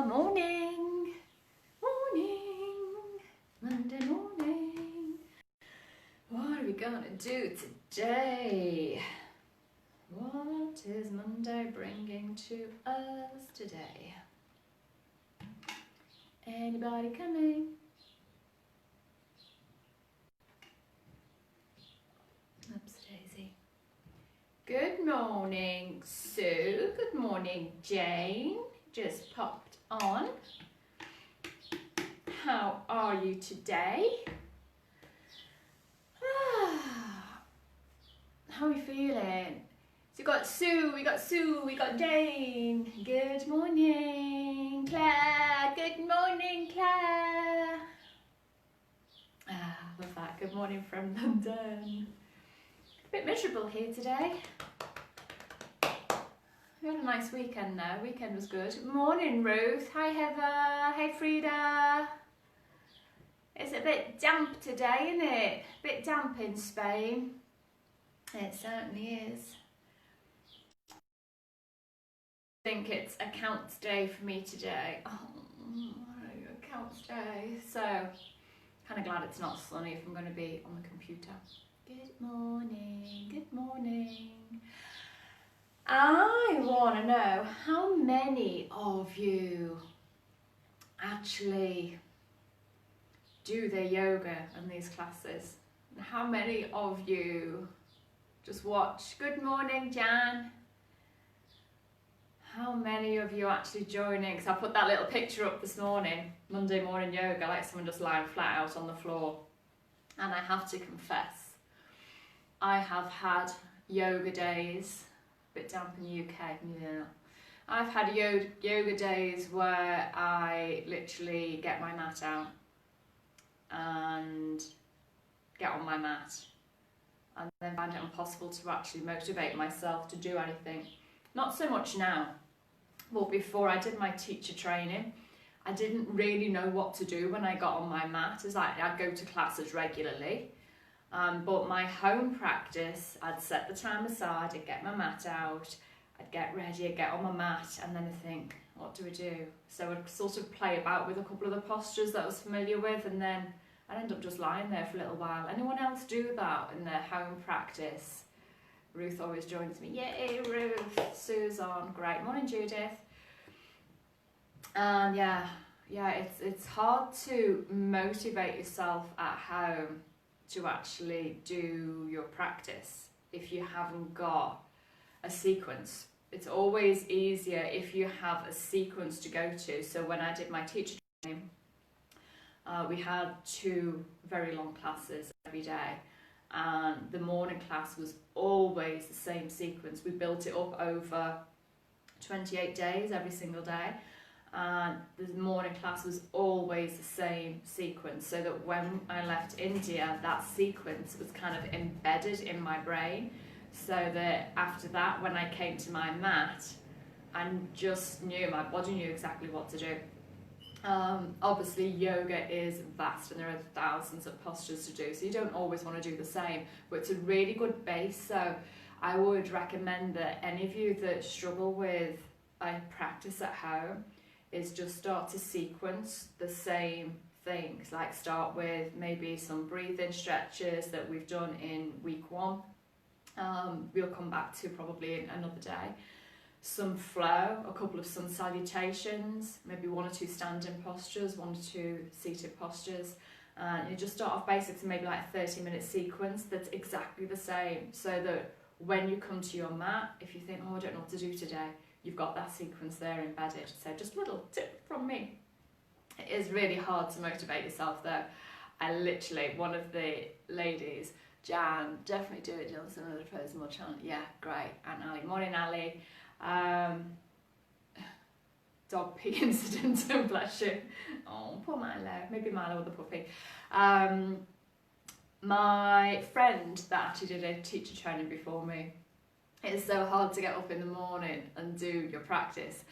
morning, Monday morning. What are we gonna do today? What is Monday bringing to us today? Anybody coming? Oops, Daisy. Good morning, Sue. Good morning, Jane. Just popped on. How are you today? How are we feeling? So we got Sue, we got Jane. Good morning, Claire. Good morning, Claire. Love that. Good morning from London. A bit miserable here today. We had a nice weekend though. Weekend was good. Morning, Ruth. Hi, Heather. Hey, Frida. It's a bit damp today, isn't it? A bit damp in Spain. It certainly is. I think it's accounts day for me today. Oh, accounts day. So, kind of glad it's not sunny if I'm going to be on the computer. Good morning. Good morning. I want to know how many of you actually do their yoga in these classes, and how many of you just watch. Good morning, Jan. How many of you actually joining? Because I put that little picture up this morning, Monday morning yoga, like someone just lying flat out on the floor. And I have to confess, I have had yoga days, a bit damp in the UK, yeah. I've had yoga days where I literally get my mat out and get on my mat and then find it impossible to actually motivate myself to do anything. Not so much now, but before I did my teacher training, I didn't really know what to do when I got on my mat. It's like I'd go to classes regularly, but my home practice, I'd set the time aside, I'd get my mat out, I'd get ready, I'd get on my mat, and then I'd think, what do we do? So I'd sort of play about with a couple of the postures that I was familiar with, and then I'd end up just lying there for a little while. Anyone else do that in their home practice? Ruth always joins me. Yay, Ruth. Sue's on. Great. Morning, Judith. And yeah, it's hard to motivate yourself at home to actually do your practice if you haven't got a sequence. It's always easier if you have a sequence to go to. So when I did my teacher training, we had 2 very long classes every day, and the morning class was always the same sequence. We built it up over 28 days every single day, and the morning class was always the same sequence, so that when I left India, that sequence was kind of embedded in my brain, so that after that, when I came to my mat, I just knew, my body knew exactly what to do. Obviously yoga is vast and there are thousands of postures to do, so you don't always want to do the same, but it's a really good base. So I would recommend that any of you that struggle with a practice at home is just start to sequence the same things, like start with maybe some breathing stretches that we've done in week 1, we'll come back to probably in another day. Some flow, a couple of sun salutations, maybe 1 or 2 standing postures, 1 or 2 seated postures. You just start off basics and maybe like a 30-minute sequence that's exactly the same, so that when you come to your mat, if you think, oh, I don't know what to do today, you've got that sequence there embedded. So just a little tip from me. It is really hard to motivate yourself though. I literally, one of the ladies, Jan, definitely do it, Johnson, another person more challenge. Yeah, great. And Ali, morning Ali. Dog pee incident, bless you. Oh, poor Milo. Maybe Milo or the puppy. My friend that actually did a teacher training before me, it's so hard to get up in the morning and do your practice,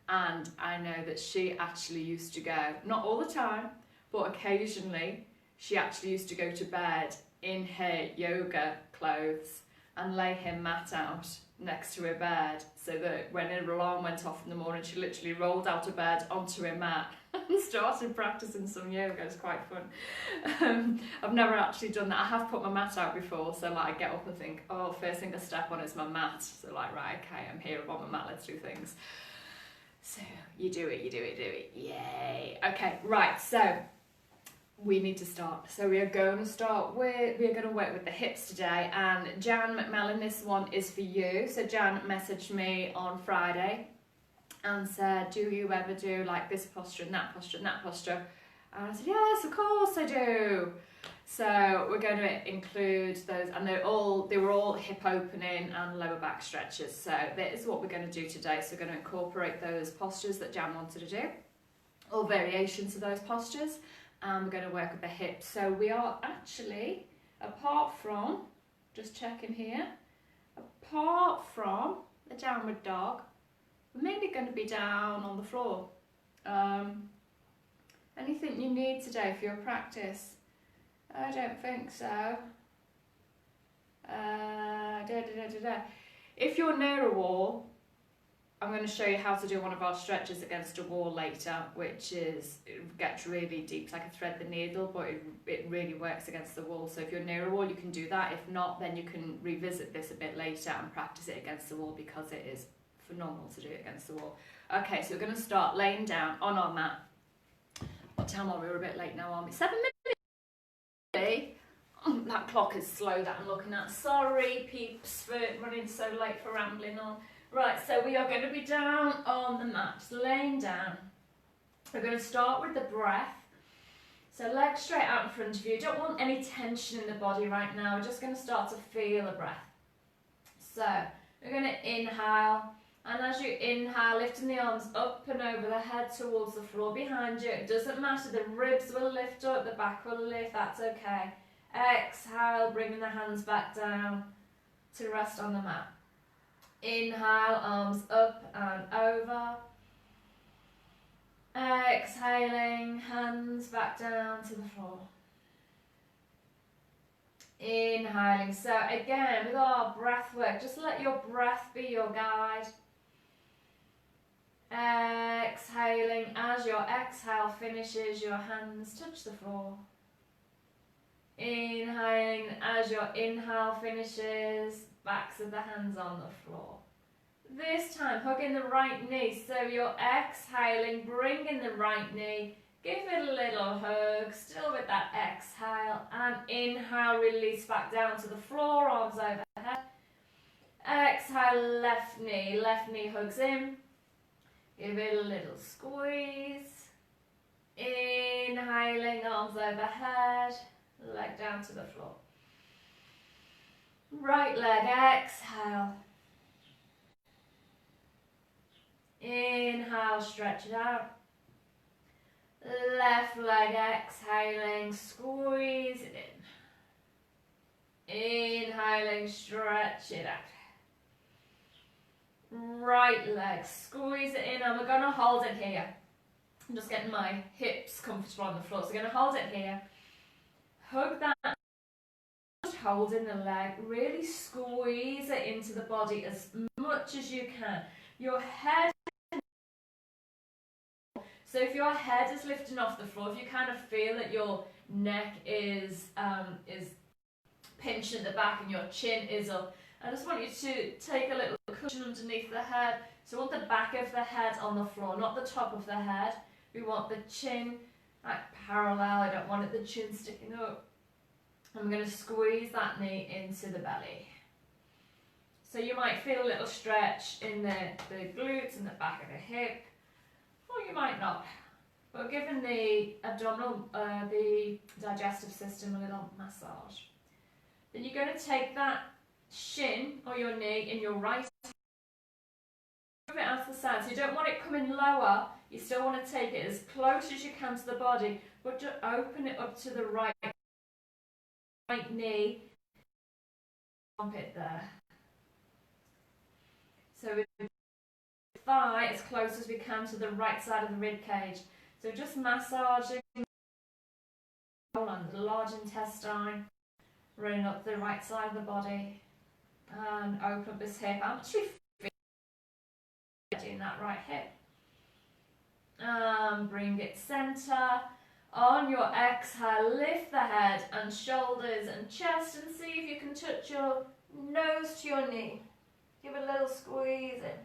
and I know that she actually used to go, not all the time, but occasionally, she actually used to go to bed in her yoga clothes and lay her mat out next to her bed, so that when her alarm went off in the morning, she literally rolled out of bed onto her mat and started practicing some yoga. It's quite fun. I've never actually done that. I have put my mat out before, so like I get up and think, oh, first thing I step on is my mat. So like, right, okay, I'm here, I'm on my mat, let's do things. So you do it, yay. Okay, right, so we need to start. So we are going to work with the hips today, and Jan McMillan, this one is for you. So Jan messaged me on Friday and said, do you ever do like this posture and that posture and that posture? And I said, yes, of course I do. So we're going to include those, and they were all hip opening and lower back stretches. So that is what we're going to do today. So we're going to incorporate those postures that Jan wanted to do, or variations of those postures. And we're going to work with the hips. So we are actually, apart from, just checking here, apart from the downward dog, we're mainly going to be down on the floor. Anything you need today for your practice? I don't think so. If you're near a wall, I'm going to show you how to do one of our stretches against a wall later, which is, it gets really deep, it's like a thread the needle, but it really works against the wall. So if you're near a wall, you can do that. If not, then you can revisit this a bit later and practice it against the wall, because it is phenomenal to do it against the wall. Okay, so we're going to start laying down on our mat. What time are we? We're a bit late now, aren't we? 7 minutes. That clock is slow that I'm looking at. Sorry, peeps, for running so late for rambling on. Right, so we are going to be down on the mat, just laying down. We're going to start with the breath. So legs straight out in front of you. You don't want any tension in the body right now. We're just going to start to feel the breath. So we're going to inhale. And as you inhale, lifting the arms up and over the head towards the floor behind you. It doesn't matter, the ribs will lift up, the back will lift, that's okay. Exhale, bringing the hands back down to rest on the mat. Inhale, arms up and over. Exhaling, hands back down to the floor. Inhaling. So again, with our breath work, just let your breath be your guide. Exhaling. As your exhale finishes, your hands touch the floor. Inhaling. As your inhale finishes, backs of the hands on the floor. This time, hugging the right knee. So you're exhaling, bringing the right knee. Give it a little hug, still with that exhale. And inhale, release back down to the floor, arms overhead. Exhale, left knee hugs in. Give it a little squeeze. Inhaling, arms overhead, leg down to the floor. Right leg, exhale. Inhale, stretch it out. Left leg, exhaling, squeeze it in. Inhaling, stretch it out. Right leg, squeeze it in, and we're going to hold it here. I'm just getting my hips comfortable on the floor, so we're going to hold it here. Hug that, just holding the leg, really squeeze it into the body as much as you can. Your head, so if your head is lifting off the floor, if you kind of feel that your neck is pinched at the back and your chin is up, I just want you to take a little cushion underneath the head. So we want the back of the head on the floor, not the top of the head. We want the chin like parallel. I don't want the chin sticking up. I'm going to squeeze that knee into the belly. So you might feel a little stretch in the glutes and the back of the hip, or you might not. But giving the abdominal, the digestive system a little massage. Then you're going to take that shin or your knee in your right hand, move it out to the side. So you don't want it coming lower, you still want to take it as close as you can to the body, but just open it up to the right knee, armpit there. So with the thigh as close as we can to the right side of the rib cage. So just massaging the large intestine, running up the right side of the body. And open up this hip. I'm actually doing that right hip. And bring it center. On your exhale, lift the head and shoulders and chest and see if you can touch your nose to your knee. Give a little squeeze in.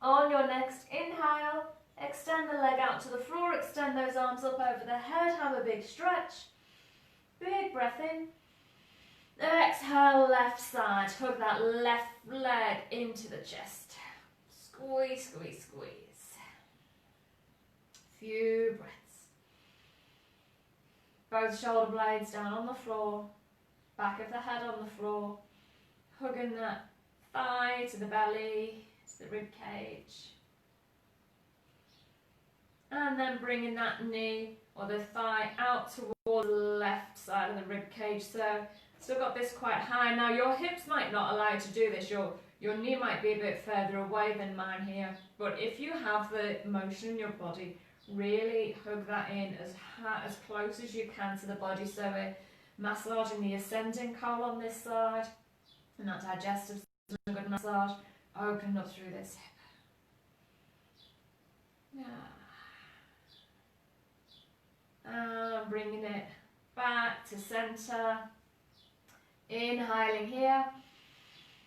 On your next inhale, extend the leg out to the floor, extend those arms up over the head, have a big stretch. Big breath in. Exhale, left side, hug that left leg into the chest. Squeeze, squeeze, squeeze. Few breaths. Both shoulder blades down on the floor, back of the head on the floor, hugging that thigh to the belly, to the rib cage. And then bringing that knee or the thigh out towards the left side of the rib cage. So still got this quite high. Now your hips might not allow you to do this. Your knee might be a bit further away than mine here. But if you have the motion in your body, really hug that in as close as you can to the body. So we're massaging the ascending colon on this side. And that digestive system, a good massage. Open up through this hip. Yeah. And bringing it back to center. Inhaling here.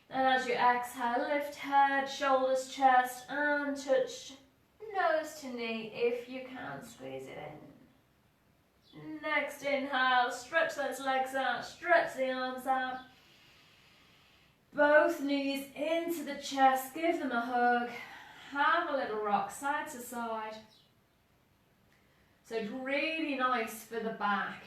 And as you exhale, lift head, shoulders, chest, and touch nose to knee if you can. Squeeze it in. Next inhale, stretch those legs out, stretch the arms out. Both knees into the chest, give them a hug. Have a little rock side to side. So it's really nice for the back.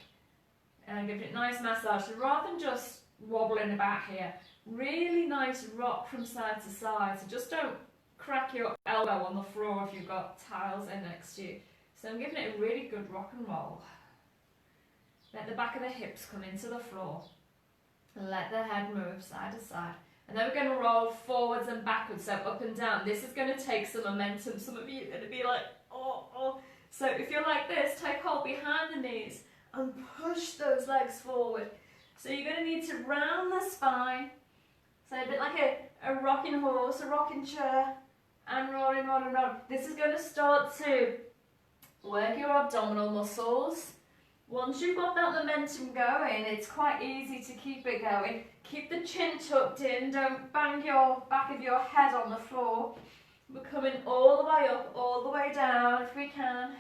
And give it a nice massage. So rather than just wobbling about here, really nice rock from side to side. So just don't crack your elbow on the floor if you've got tiles in next to you. So I'm giving it a really good rock and roll. Let the back of the hips come into the floor. And let the head move side to side. And then we're going to roll forwards and backwards, so up and down. This is going to take some momentum. Some of you are going to be like, oh, oh. So if you're like this, take hold behind the knees and push those legs forward. So you're going to need to round the spine. So a bit like a rocking horse, a rocking chair, and rolling, rolling, rolling. This is going to start to work your abdominal muscles. Once you've got that momentum going, it's quite easy to keep it going. Keep the chin tucked in, don't bang your back of your head on the floor. We're coming all the way up, all the way down if we can.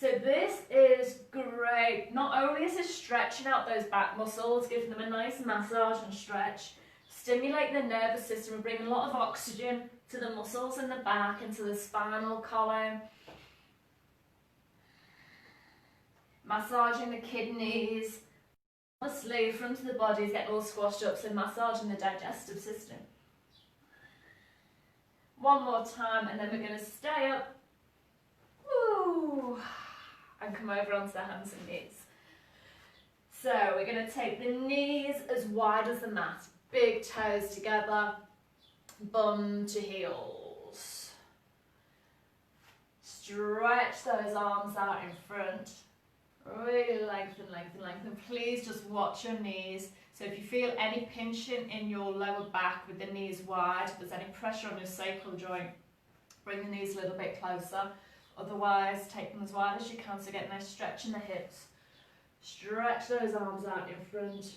So this is great. Not only is it stretching out those back muscles, giving them a nice massage and stretch, stimulating the nervous system and bringing a lot of oxygen to the muscles in the back and to the spinal column. Massaging the kidneys, the sleeve, front of the body is getting all squashed up, so massaging the digestive system. One more time, and then we're going to stay up. Woo! And come over onto the hands and knees. So we're going to take the knees as wide as the mat. Big toes together, bum to heels. Stretch those arms out in front. Really lengthen, lengthen, lengthen. Please just watch your knees. So if you feel any pinching in your lower back with the knees wide, if there's any pressure on your sacral joint, bring the knees a little bit closer. Otherwise, take them as wide as you can to get a nice stretch in the hips. Stretch those arms out in front.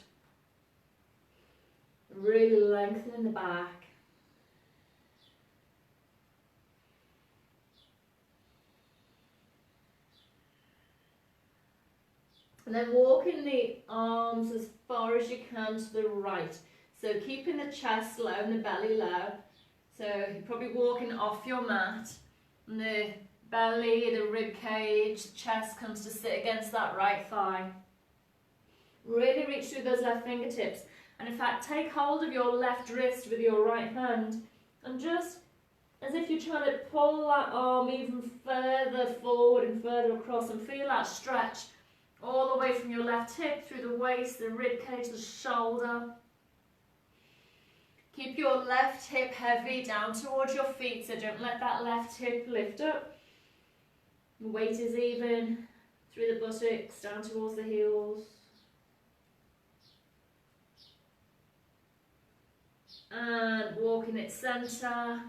Really lengthen the back. And then walking the arms as far as you can to the right. So keeping the chest low and the belly low. So you're probably walking off your mat. And the belly, the rib cage, the chest comes to sit against that right thigh. Really reach through those left fingertips. And in fact, take hold of your left wrist with your right hand. And just as if you're trying to pull that arm even further forward and further across, and feel that stretch all the way from your left hip through the waist, the rib cage, the shoulder. Keep your left hip heavy down towards your feet, so don't let that left hip lift up. The weight is even through the buttocks, down towards the heels. and walking it centre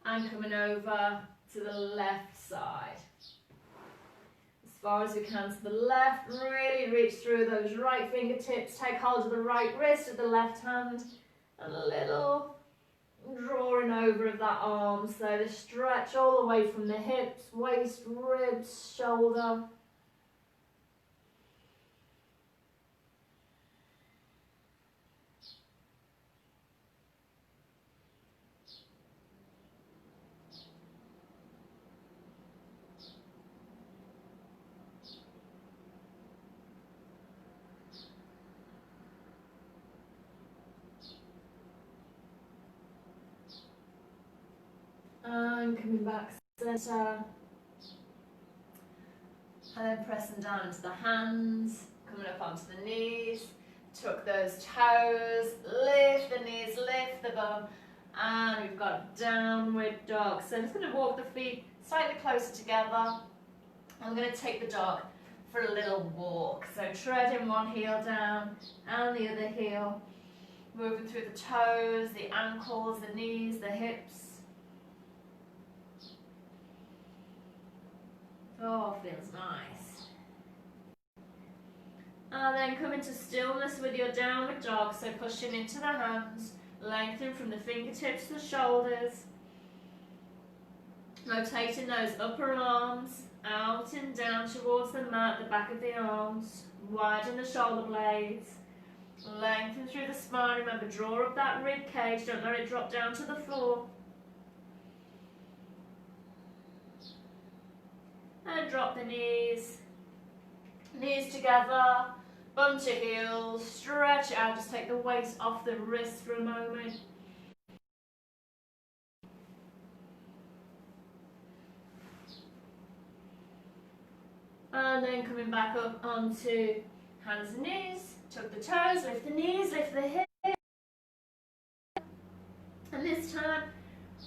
and coming over to the left side. As far as we can to the left, really reach through those right fingertips, take hold of the right wrist of the left hand, and a little drawing over of that arm, so the stretch all the way from the hips, waist, ribs, shoulder. And coming back centre, and then pressing down into the hands, coming up onto the knees, tuck those toes, lift the knees, lift the bum, and we've got downward dog. So I'm just going to walk the feet slightly closer together. I'm going to take the dog for a little walk. So treading one heel down and the other heel, moving through the toes, the ankles, the knees, the hips. Oh, feels nice. And then come into stillness with your downward dog, so pushing into the hands, lengthening from the fingertips to the shoulders, rotating those upper arms out and down towards the mat, the back of the arms, widen the shoulder blades, lengthen through the spine. Remember, draw up that rib cage, don't let it drop down to the floor. And drop the knees together, bum to heels, stretch out, just take the weight off the wrist for a moment. And then coming back up onto hands and knees, tuck the toes, lift the knees, lift the hips. And this time,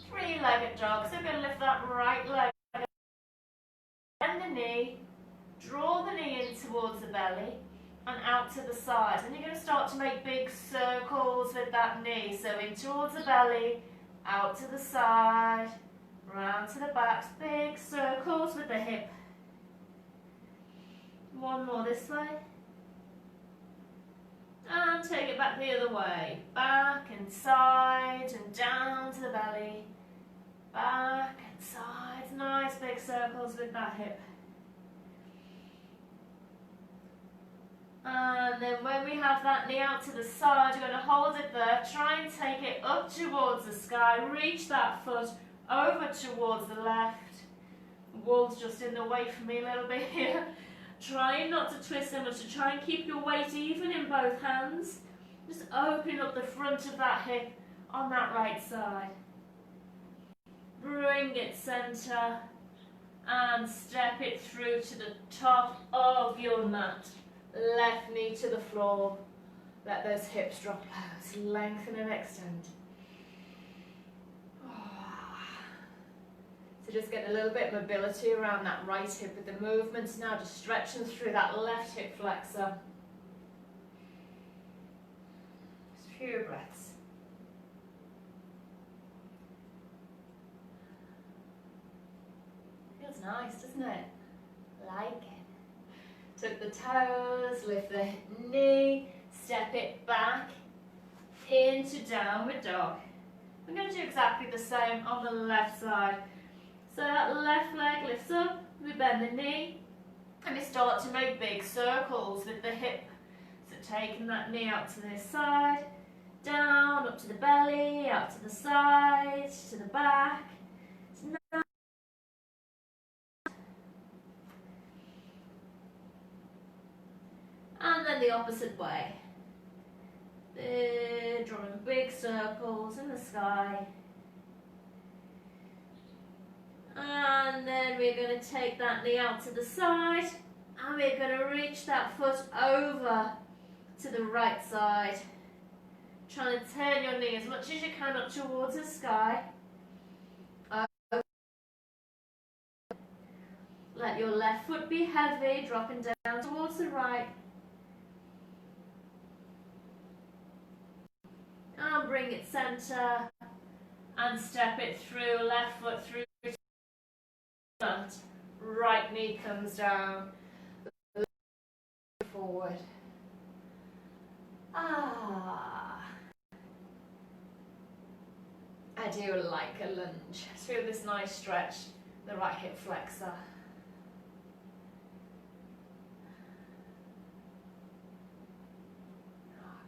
three-legged dog, so we're going to lift that right leg. Bend the knee, draw the knee in towards the belly and out to the side. And you're going to start to make big circles with that knee. So in towards the belly, out to the side, round to the back, big circles with the hip. One more this way. And take it back the other way. Back and side and down to the belly. Back and side. Nice big circles with that hip. And then when we have that knee out to the side, you're going to hold it there. Try and take it up towards the sky. Reach that foot over towards the left. The wall's just in the way for me a little bit here. Trying not to twist so much, to try and keep your weight even in both hands. Just open up the front of that hip on that right side. Bring it centre and step it through to the top of your mat. Left knee to the floor. Let those hips drop low. Lengthen and extend. So just getting a little bit of mobility around that right hip with the movements now, just stretching through that left hip flexor. Just a few breaths. Feels nice, doesn't it? Like it. Tuck the toes, lift the knee, step it back into downward dog. We're going to do exactly the same on the left side. So that left leg lifts up, we bend the knee, and we start to make big circles with the hip. So taking that knee out to this side, down, up to the belly, out to the side, to the back. And then the opposite way. Drawing big circles in the sky. And then we're going to take that knee out to the side and we're going to reach that foot over to the right side. Trying to turn your knee as much as you can up towards the sky. Let your left foot be heavy, dropping down towards the right. And bring it center and step it through, left foot through, right knee comes down, forward. I do like a lunge. Feel this nice stretch, the right hip flexor.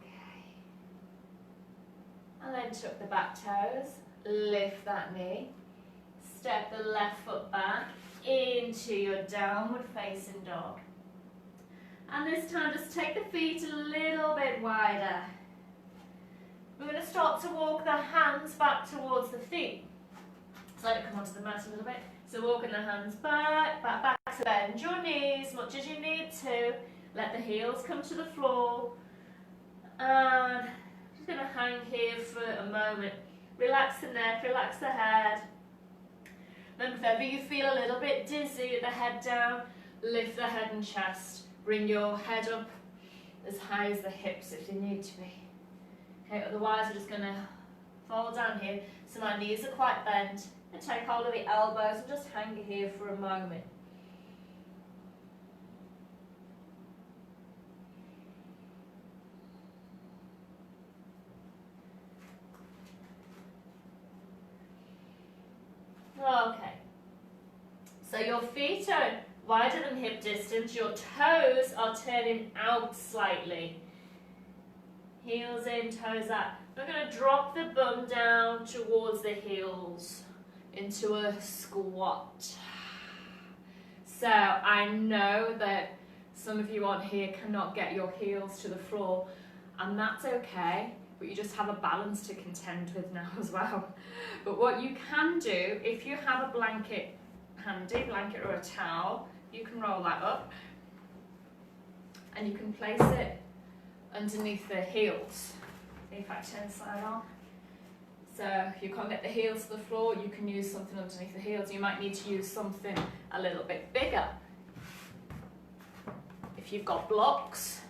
Okay. And then tuck the back toes, lift that knee, step the left foot back into your downward facing dog. And this time just take the feet a little bit wider. We're going to start to walk the hands back towards the feet. So let it come onto the mat a little bit. So walking the hands back, back, back. So bend your knees as much as you need to. Let the heels come to the floor. And just going to hang here for a moment. Relax the neck, relax the head. Then if ever you feel a little bit dizzy with the head down, lift the head and chest. Bring your head up as high as the hips if you need to be. Okay, otherwise we're just going to fall down here. So my knees are quite bent. And take hold of the elbows and just hang here for a moment. Okay. So your feet are wider than hip distance. Your toes are turning out slightly. Heels in, toes out. We're going to drop the bum down towards the heels into a squat. So I know that some of you on here cannot get your heels to the floor, and that's okay, but you just have a balance to contend with now as well. But what you can do, if you have a blanket handy, blanket or a towel, you can roll that up and you can place it underneath the heels. If I turn side on. So if you can't get the heels to the floor, you can use something underneath the heels. You might need to use something a little bit bigger. If you've got blocks,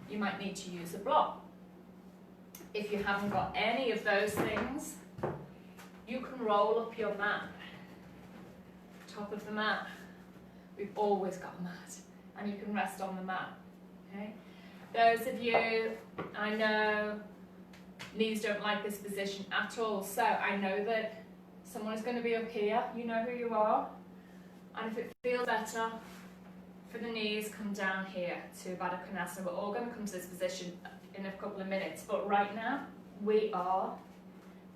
you might need to use a block. If you haven't got any of those things, you can roll up your mat. Top of the mat. We've always got a mat, and you can rest on the mat. Okay? Those of you, I know, knees don't like this position at all, so I know that someone is going to be up here, you know who you are, and if it feels better for the knees, come down here to Baddha Konasana. We're all going to come to this position in a couple of minutes, but right now, we are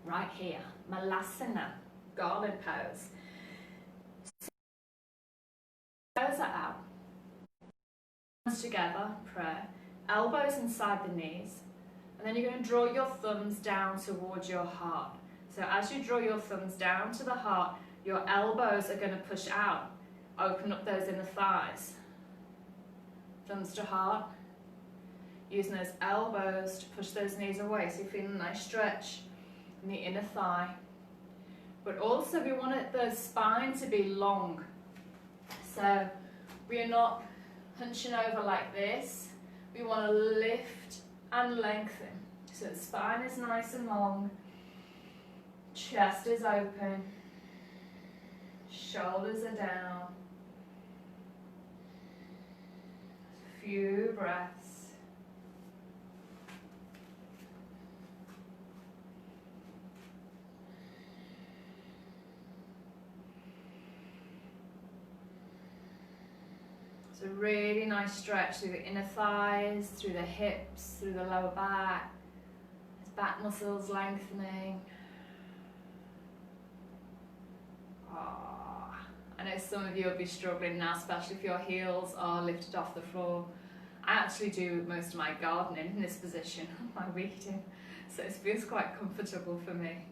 right here, Malasana, garland pose. Toes are out, hands together, prayer. Elbows inside the knees, and then you're going to draw your thumbs down towards your heart. So as you draw your thumbs down to the heart, your elbows are going to push out, open up those inner thighs. Thumbs to heart, using those elbows to push those knees away, so you're feeling a nice stretch in the inner thigh. But also we want the spine to be long, so we are not hunching over like this. We want to lift and lengthen. So the spine is nice and long, chest is open, shoulders are down. A few breaths. It's a really nice stretch through the inner thighs, through the hips, through the lower back. His back muscles lengthening. Oh, I know some of you will be struggling now, especially if your heels are lifted off the floor. I actually do most of my gardening in this position, my weeding, so it feels quite comfortable for me.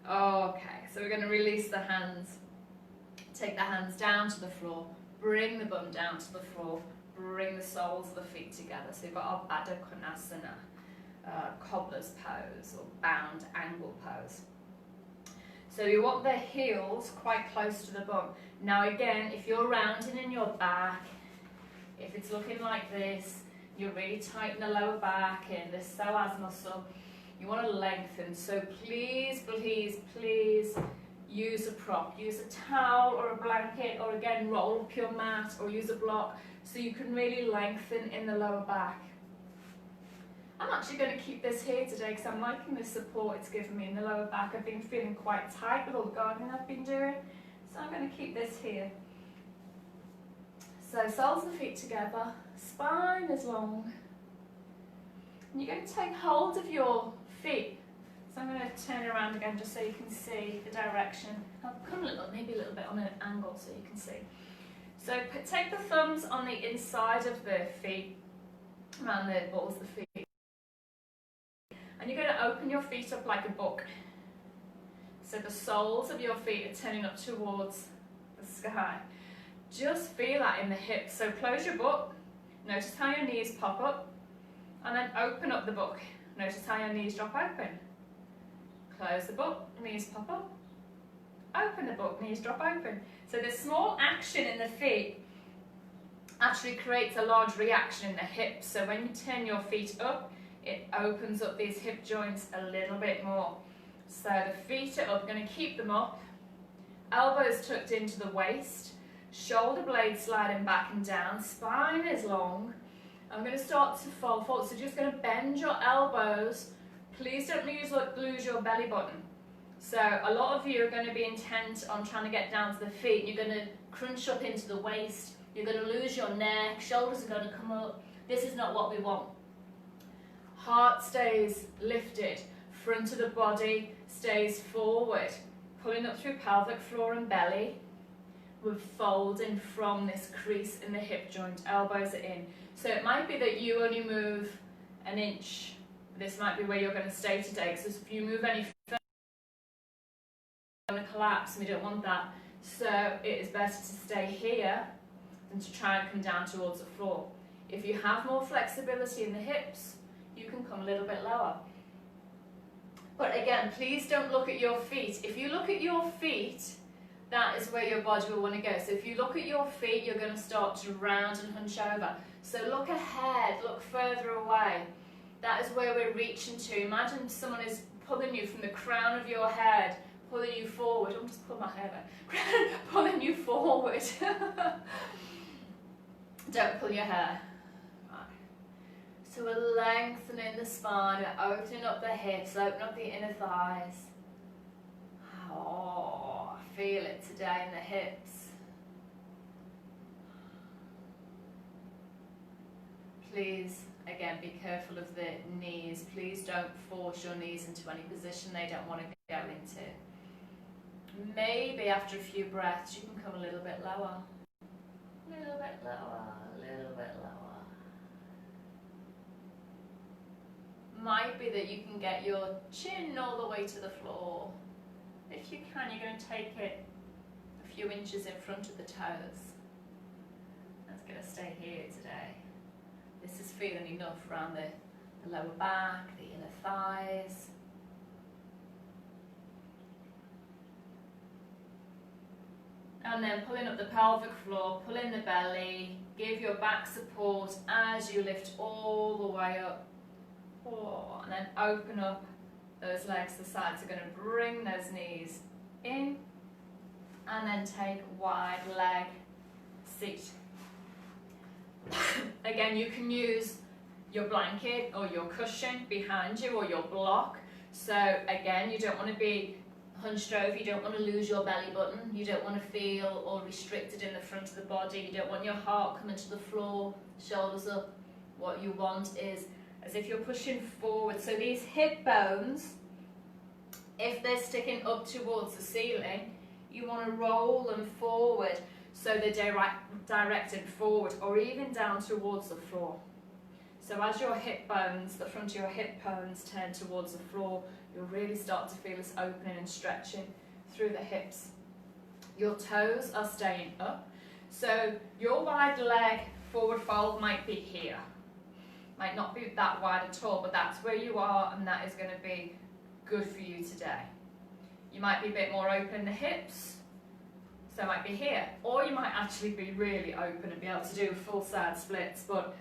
Okay, so we're going to release the hands. Take the hands down to the floor. Bring the bum down to the floor, bring the soles of the feet together. So you've got our Baddha Konasana, cobbler's pose or bound angle pose. So you want the heels quite close to the bum. Now again, if you're rounding in your back, if it's looking like this, You'll really tighten the lower back in, this psoas muscle. You want to lengthen, so please, please, please use a prop. Use a towel or a blanket, or again, roll up your mat or use a block so you can really lengthen in the lower back. I'm actually going to keep this here today because I'm liking the support it's given me in the lower back. I've been feeling quite tight with all the gardening I've been doing, so I'm going to keep this here. So soles of the feet together, spine is long. And you're going to take hold of your feet. So I'm going to turn around again just so you can see the direction. I'll come maybe a little bit on an angle so you can see. So take the thumbs on the inside of the feet, around the balls of the feet. And you're going to open your feet up like a book. So the soles of your feet are turning up towards the sky. Just feel that in the hips. So close your book. Notice how your knees pop up. And then open up the book. Notice how your knees drop open. Close the book, knees pop up. Open the book, knees drop open. So this small action in the feet actually creates a large reaction in the hips. So when you turn your feet up, it opens up these hip joints a little bit more. So the feet are up, going to keep them up. Elbows tucked into the waist. Shoulder blades sliding back and down. Spine is long. I'm going to start to fold forward. So just going to bend your elbows. Please don't lose your belly button. So a lot of you are going to be intent on trying to get down to the feet. You're going to crunch up into the waist. You're going to lose your neck. Shoulders are going to come up. This is not what we want. Heart stays lifted. Front of the body stays forward. Pulling up through pelvic floor and belly. We're folding from this crease in the hip joint. Elbows are in. So it might be that you only move an inch. This might be where you're going to stay today, because if you move any further, you're going to collapse, and we don't want that. So it is better to stay here than to try and come down towards the floor. If you have more flexibility in the hips, you can come a little bit lower. But again, please don't look at your feet. If you look at your feet, that is where your body will want to go. So if you look at your feet, you're going to start to round and hunch over. So look ahead, look further away. That is where we're reaching to. Imagine someone is pulling you from the crown of your head, pulling you forward. I'm just pulling my hair back. Pulling you forward. Don't pull your hair. Right. So we're lengthening the spine, we're opening up the hips, open up the inner thighs. Oh, I feel it today in the hips. Please, again, be careful of the knees. Please don't force your knees into any position they don't want to go into. Maybe after a few breaths you can come a little bit lower. A little bit lower, a little bit lower. Might be that you can get your chin all the way to the floor. If you can, you're going to take it a few inches in front of the toes. That's going to stay here today. This is feeling enough around the lower back, the inner thighs. And then pulling up the pelvic floor, pull in the belly, give your back support as you lift all the way up. Oh, and then open up those legs to the sides. So you're going to bring those knees in and then take wide leg seat. Again, you can use your blanket or your cushion behind you or your block. So again, you don't want to be hunched over, you don't want to lose your belly button, you don't want to feel all restricted in the front of the body, you don't want your heart coming to the floor, shoulders up. What you want is as if you're pushing forward. So these hip bones, if they're sticking up towards the ceiling, you want to roll them forward so they're directed forward or even down towards the floor. So as your hip bones, the front of your hip bones turn towards the floor, you'll really start to feel this opening and stretching through the hips. Your toes are staying up. So your wide leg forward fold might be here. Might not be that wide at all, but that's where you are, and that is going to be good for you today. You might be a bit more open in the hips, so it might be here. Or you might actually be really open and be able to do full side splits, but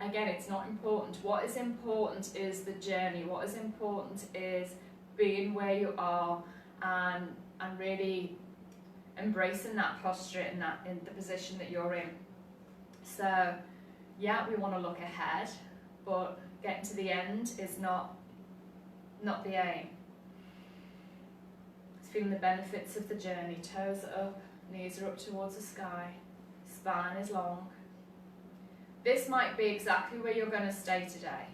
again, it's not important. What is important is the journey. What is important is being where you are and really embracing that posture in the position that you're in. So yeah, we want to look ahead, but getting to the end is not the aim. It's feeling the benefits of the journey. Toes are up, knees are up towards the sky, spine is long. This might be exactly where you're going to stay today.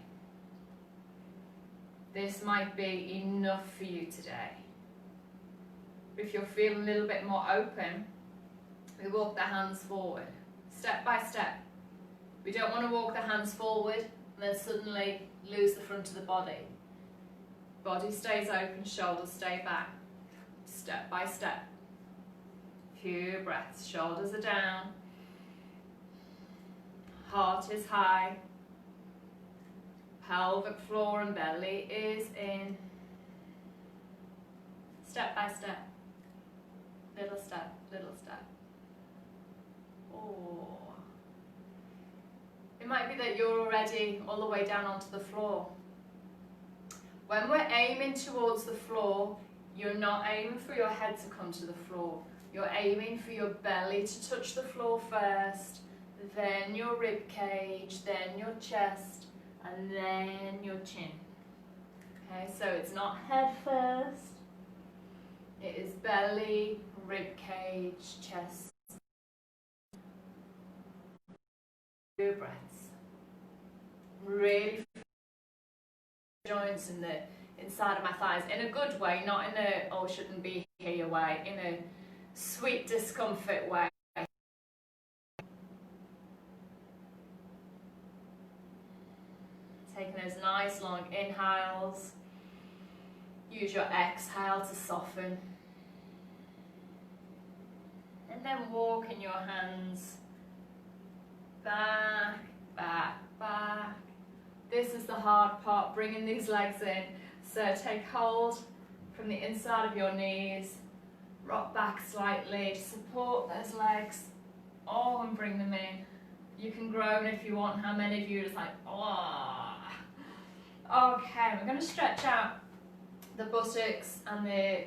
This might be enough for you today. If you're feeling a little bit more open, we walk the hands forward, step by step. We don't want to walk the hands forward and then suddenly lose the front of the body. Body stays open, shoulders stay back, step by step. Few breaths, shoulders are down, heart is high, pelvic floor and belly is in. Step by step, little step, little step. Oh. It might be that you're already all the way down onto the floor. When we're aiming towards the floor, you're not aiming for your head to come to the floor. You're aiming for your belly to touch the floor first, then your rib cage, then your chest, and then your chin. Okay, so it's not head first. It is belly, rib cage, chest. Few breaths. Really joints in the inside of my thighs in a good way, not in a oh shouldn't be here way, in a sweet discomfort way. Taking those nice long inhales. Use your exhale to soften. And then walking your hands back, back, back. This is the hard part, bringing these legs in. So take hold from the inside of your knees, rock back slightly, support those legs, oh, and bring them in. You can groan if you want. How many of you are just like, oh. Okay, we're going to stretch out the buttocks and the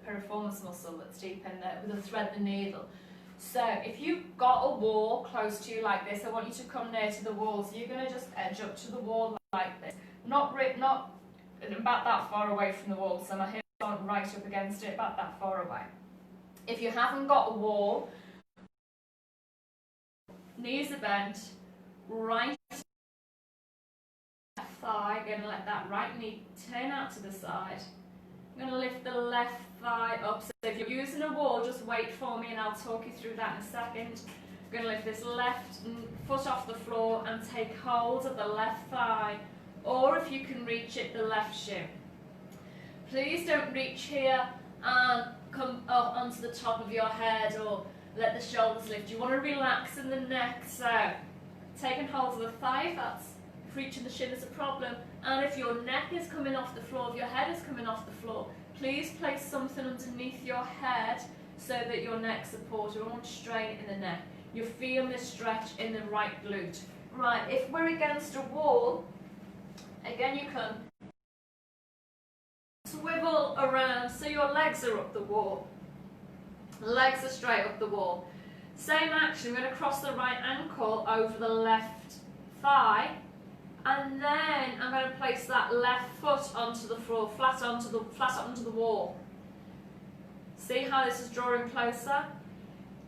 piriformis muscle that's deep in there with a thread the needle. So if you've got a wall close to you like this, I want you to come near to the wall. So you're going to just edge up to the wall like this. Not about that far away from the wall, so my hips aren't right up against it, about that far away. If you haven't got a wall, knees are bent, right thigh, going to let that right knee turn out to the side. I'm going to lift the left thigh up. So if you're using a wall, just wait for me and I'll talk you through that in a second. I'm going to lift this left foot off the floor and take hold of the left thigh, or if you can reach it, the left shin. Please don't reach here and come up onto the top of your head or let the shoulders lift. You want to relax in the neck, so taking hold of the thigh, if that's if reaching the shin is a problem, and if your neck is coming off the floor, if your head is coming off the floor, please place something underneath your head so that your neck's supported. You won't strain in the neck. You feel this stretch in the right glute. Right, if we're against a wall, again you can swivel around so your legs are up the wall. Legs are straight up the wall. Same action, we're going to cross the right ankle over the left thigh, and then I'm going to place that left foot onto the floor, flat onto the wall. See how this is drawing closer?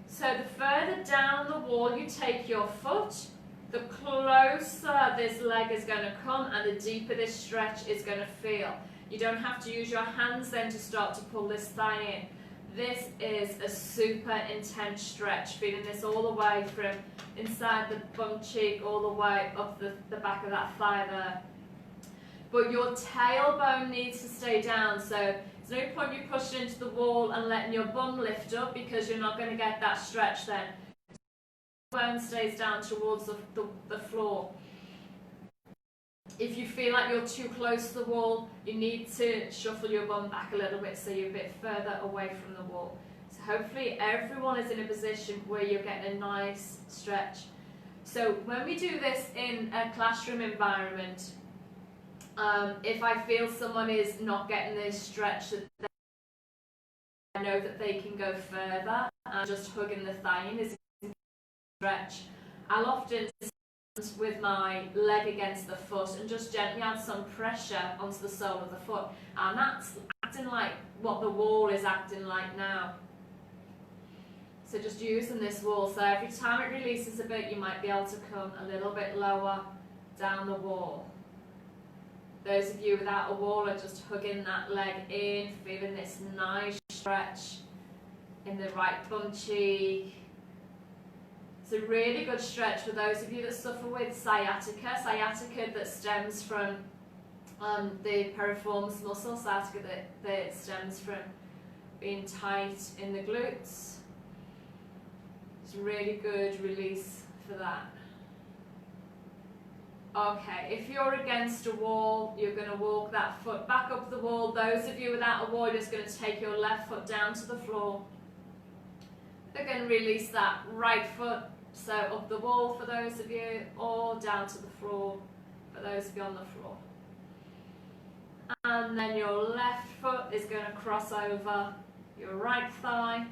So the further down the wall you take your foot, the closer this leg is going to come and the deeper this stretch is going to feel. You don't have to use your hands then to start to pull this thigh in. This is a super intense stretch, feeling this all the way from inside the bum cheek all the way up the back of that thigh there. But your tailbone needs to stay down, so there's no point you pushing into the wall and letting your bum lift up because you're not going to get that stretch then. The bone stays down towards the floor. If you feel like you're too close to the wall, you need to shuffle your bum back a little bit so you're a bit further away from the wall. So hopefully everyone is in a position where you're getting a nice stretch. So when we do this in a classroom environment, if I feel someone is not getting this stretch, that I know that they can go further, and just hugging the thigh in is a stretch. I'll often stand with my leg against the foot and just gently add some pressure onto the sole of the foot, and that's acting like what the wall is acting like now. So just using this wall, so every time it releases a bit, you might be able to come a little bit lower down the wall. Those of you without a wall are just hugging that leg in, feeling this nice stretch in the right bum cheek. It's a really good stretch for those of you that suffer with sciatica that stems from the piriformis muscle, sciatica that stems from being tight in the glutes. It's a really good release for that. Okay, if you're against a wall, you're going to walk that foot back up the wall. Those of you without a wall, you're just going to take your left foot down to the floor. They're going to release that right foot, so up the wall for those of you, or down to the floor for those of you on the floor. And then your left foot is going to cross over your right thigh.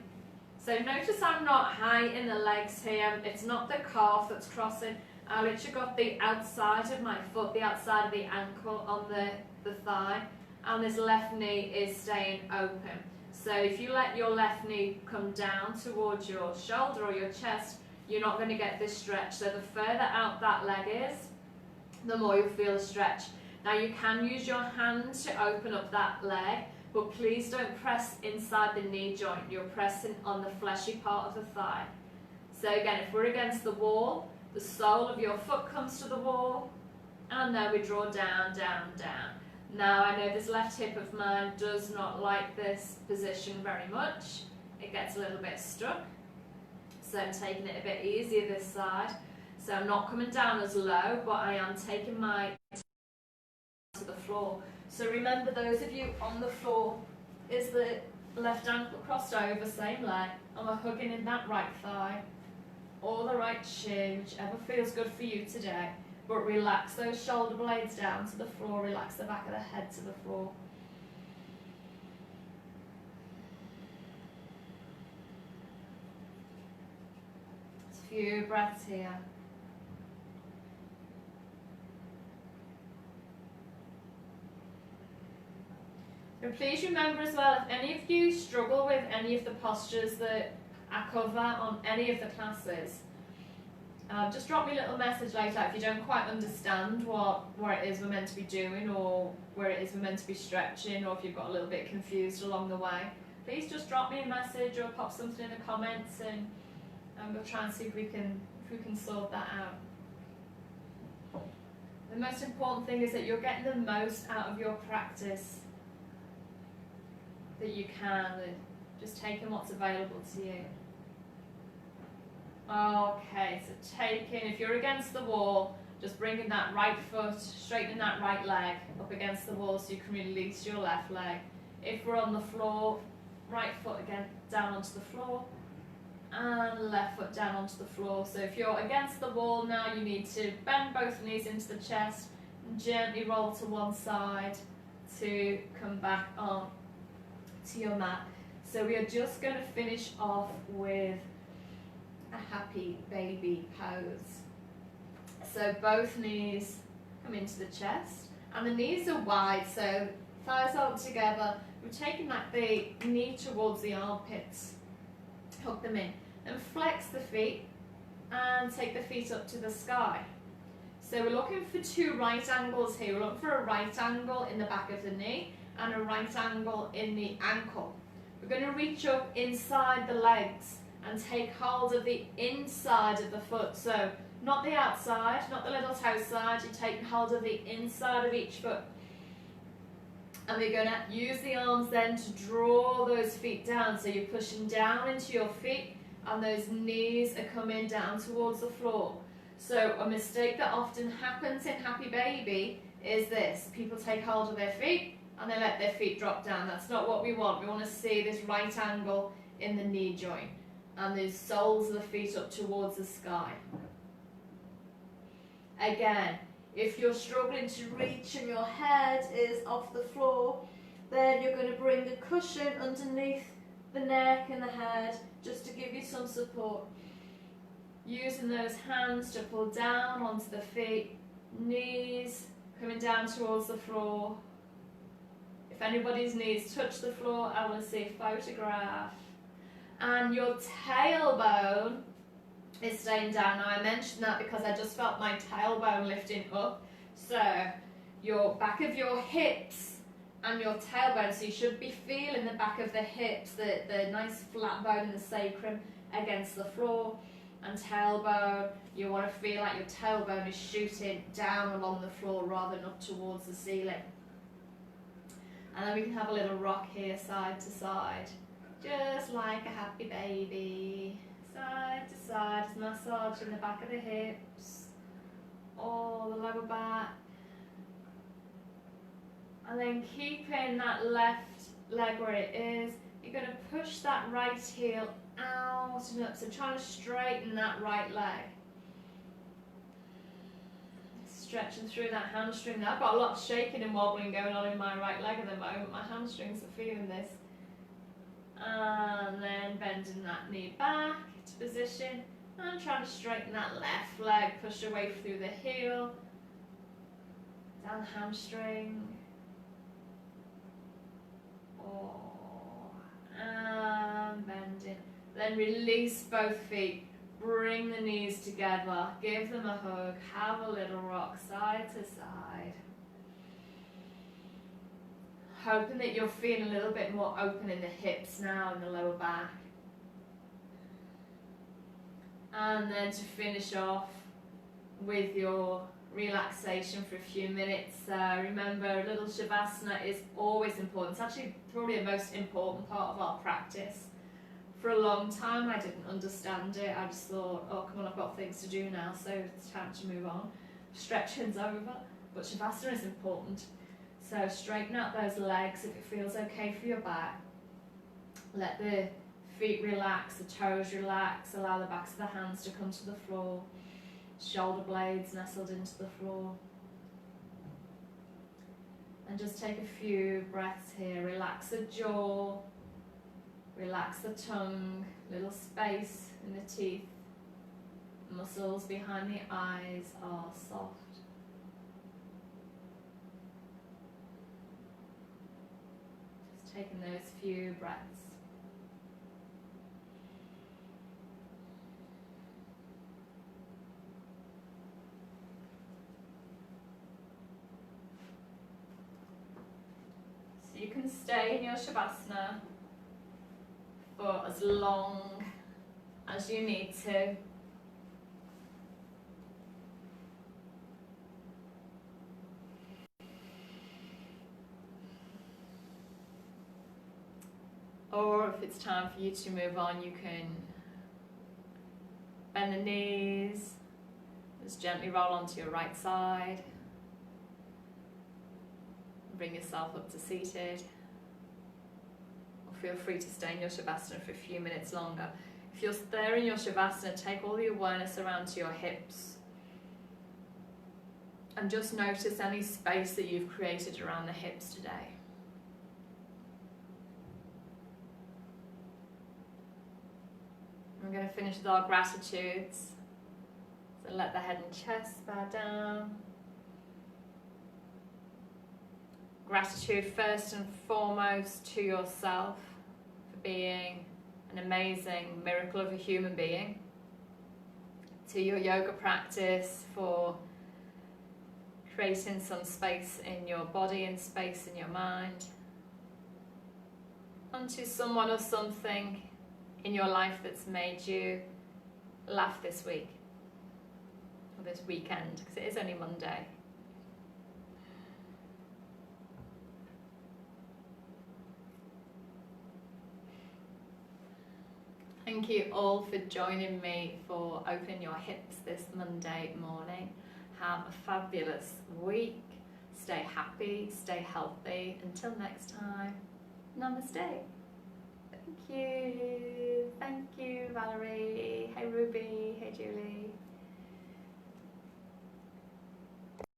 So notice I'm not high in the legs here. It's not the calf that's crossing. I literally got the outside of my foot, the outside of the ankle on the thigh, and this left knee is staying open. So if you let your left knee come down towards your shoulder or your chest, you're not going to get this stretch. So the further out that leg is, the more you'll feel a stretch. Now you can use your hand to open up that leg, but please don't press inside the knee joint. You're pressing on the fleshy part of the thigh. So again, if we're against the wall, the sole of your foot comes to the wall, and then we draw down, down, down. Now I know this left hip of mine does not like this position very much. It gets a little bit stuck. So I'm taking it a bit easier this side. So I'm not coming down as low, but I am taking my to the floor. So remember, those of you on the floor, is the left ankle crossed over, same leg, and we're hugging in that right thigh, or the right shin, whichever feels good for you today. But relax those shoulder blades down to the floor, relax the back of the head to the floor. Just a few breaths here. And please remember as well, if any of you struggle with any of the postures that I cover on any of the classes, just drop me a little message later if you don't quite understand what it is we're meant to be doing, or where it is we're meant to be stretching, or if you've got a little bit confused along the way. Please just drop me a message or pop something in the comments, and we'll try and see if we can sort that out. The most important thing is that you're getting the most out of your practice that you can, and just taking what's available to you. Okay, so taking, if you're against the wall, just bringing that right foot, straightening that right leg up against the wall so you can release your left leg. If we're on the floor, right foot again down onto the floor, and left foot down onto the floor. So if you're against the wall now, you need to bend both knees into the chest and gently roll to one side to come back on to your mat. So we are just going to finish off with a happy baby pose. So both knees come into the chest, and the knees are wide, so thighs aren't together. We're taking like the knee towards the armpits, hook them in, and flex the feet and take the feet up to the sky. So we're looking for two right angles here. We're looking for a right angle in the back of the knee and a right angle in the ankle. We're going to reach up inside the legs and take hold of the inside of the foot. So not the outside, not the little toe side, you're taking hold of the inside of each foot. And we're going to use the arms then to draw those feet down. So you're pushing down into your feet, and those knees are coming down towards the floor. So a mistake that often happens in Happy Baby is this. People take hold of their feet and they let their feet drop down. That's not what we want. We want to see this right angle in the knee joint and the soles of the feet up towards the sky. Again, if you're struggling to reach and your head is off the floor, then you're going to bring the cushion underneath the neck and the head just to give you some support. Using those hands to pull down onto the feet, knees coming down towards the floor. If anybody's knees touch the floor, I want to see a photograph. And your tailbone is staying down. Now I mentioned that because I just felt my tailbone lifting up. So your back of your hips and your tailbone, so you should be feeling the back of the hips, the nice flat bone in the sacrum against the floor. And tailbone, you want to feel like your tailbone is shooting down along the floor rather than up towards the ceiling. And then we can have a little rock here, side to side, just like a happy baby. Side to side, just massaging the back of the hips, all the lower back. And then keeping that left leg where it is, you're going to push that right heel out and up, so trying to straighten that right leg. Stretching through that hamstring. Now I've got a lot of shaking and wobbling going on in my right leg at the moment. My hamstrings are feeling this. And then bending that knee back to position and trying to straighten that left leg, push away through the heel, down the hamstring. And bending. Then release both feet, bring the knees together, give them a hug, have a little rock side to side. Hoping that you're feeling a little bit more open in the hips now and the lower back. And then to finish off with your relaxation for a few minutes, remember a little Shavasana is always important. It's actually probably the most important part of our practice. For a long time I didn't understand it. I just thought, oh come on, I've got things to do now, so it's time to move on. Stretching's over, but Shavasana is important. So straighten out those legs if it feels okay for your back. Let the feet relax, the toes relax, allow the backs of the hands to come to the floor. Shoulder blades nestled into the floor. And just take a few breaths here. Relax the jaw. Relax the tongue, little space in the teeth. Muscles behind the eyes are soft. Just taking those few breaths. So you can stay in your Shavasana for as long as you need to. Or if it's time for you to move on, you can bend the knees, just gently roll onto your right side, bring yourself up to seated. Feel free to stay in your Shavasana for a few minutes longer. If you're there in your Shavasana, take all the awareness around to your hips and just notice any space that you've created around the hips today. We're going to finish with our gratitudes. So let the head and chest bow down. Gratitude first and foremost to yourself for being an amazing miracle of a human being. To your yoga practice for creating some space in your body and space in your mind. And to someone or something in your life that's made you laugh this week or this weekend, because it is only Monday. Thank you all for joining me for Open Your Hips this Monday morning. Have a fabulous week. Stay happy, stay healthy. Until next time, namaste. Thank you, Valerie. Hey Ruby, hey Julie.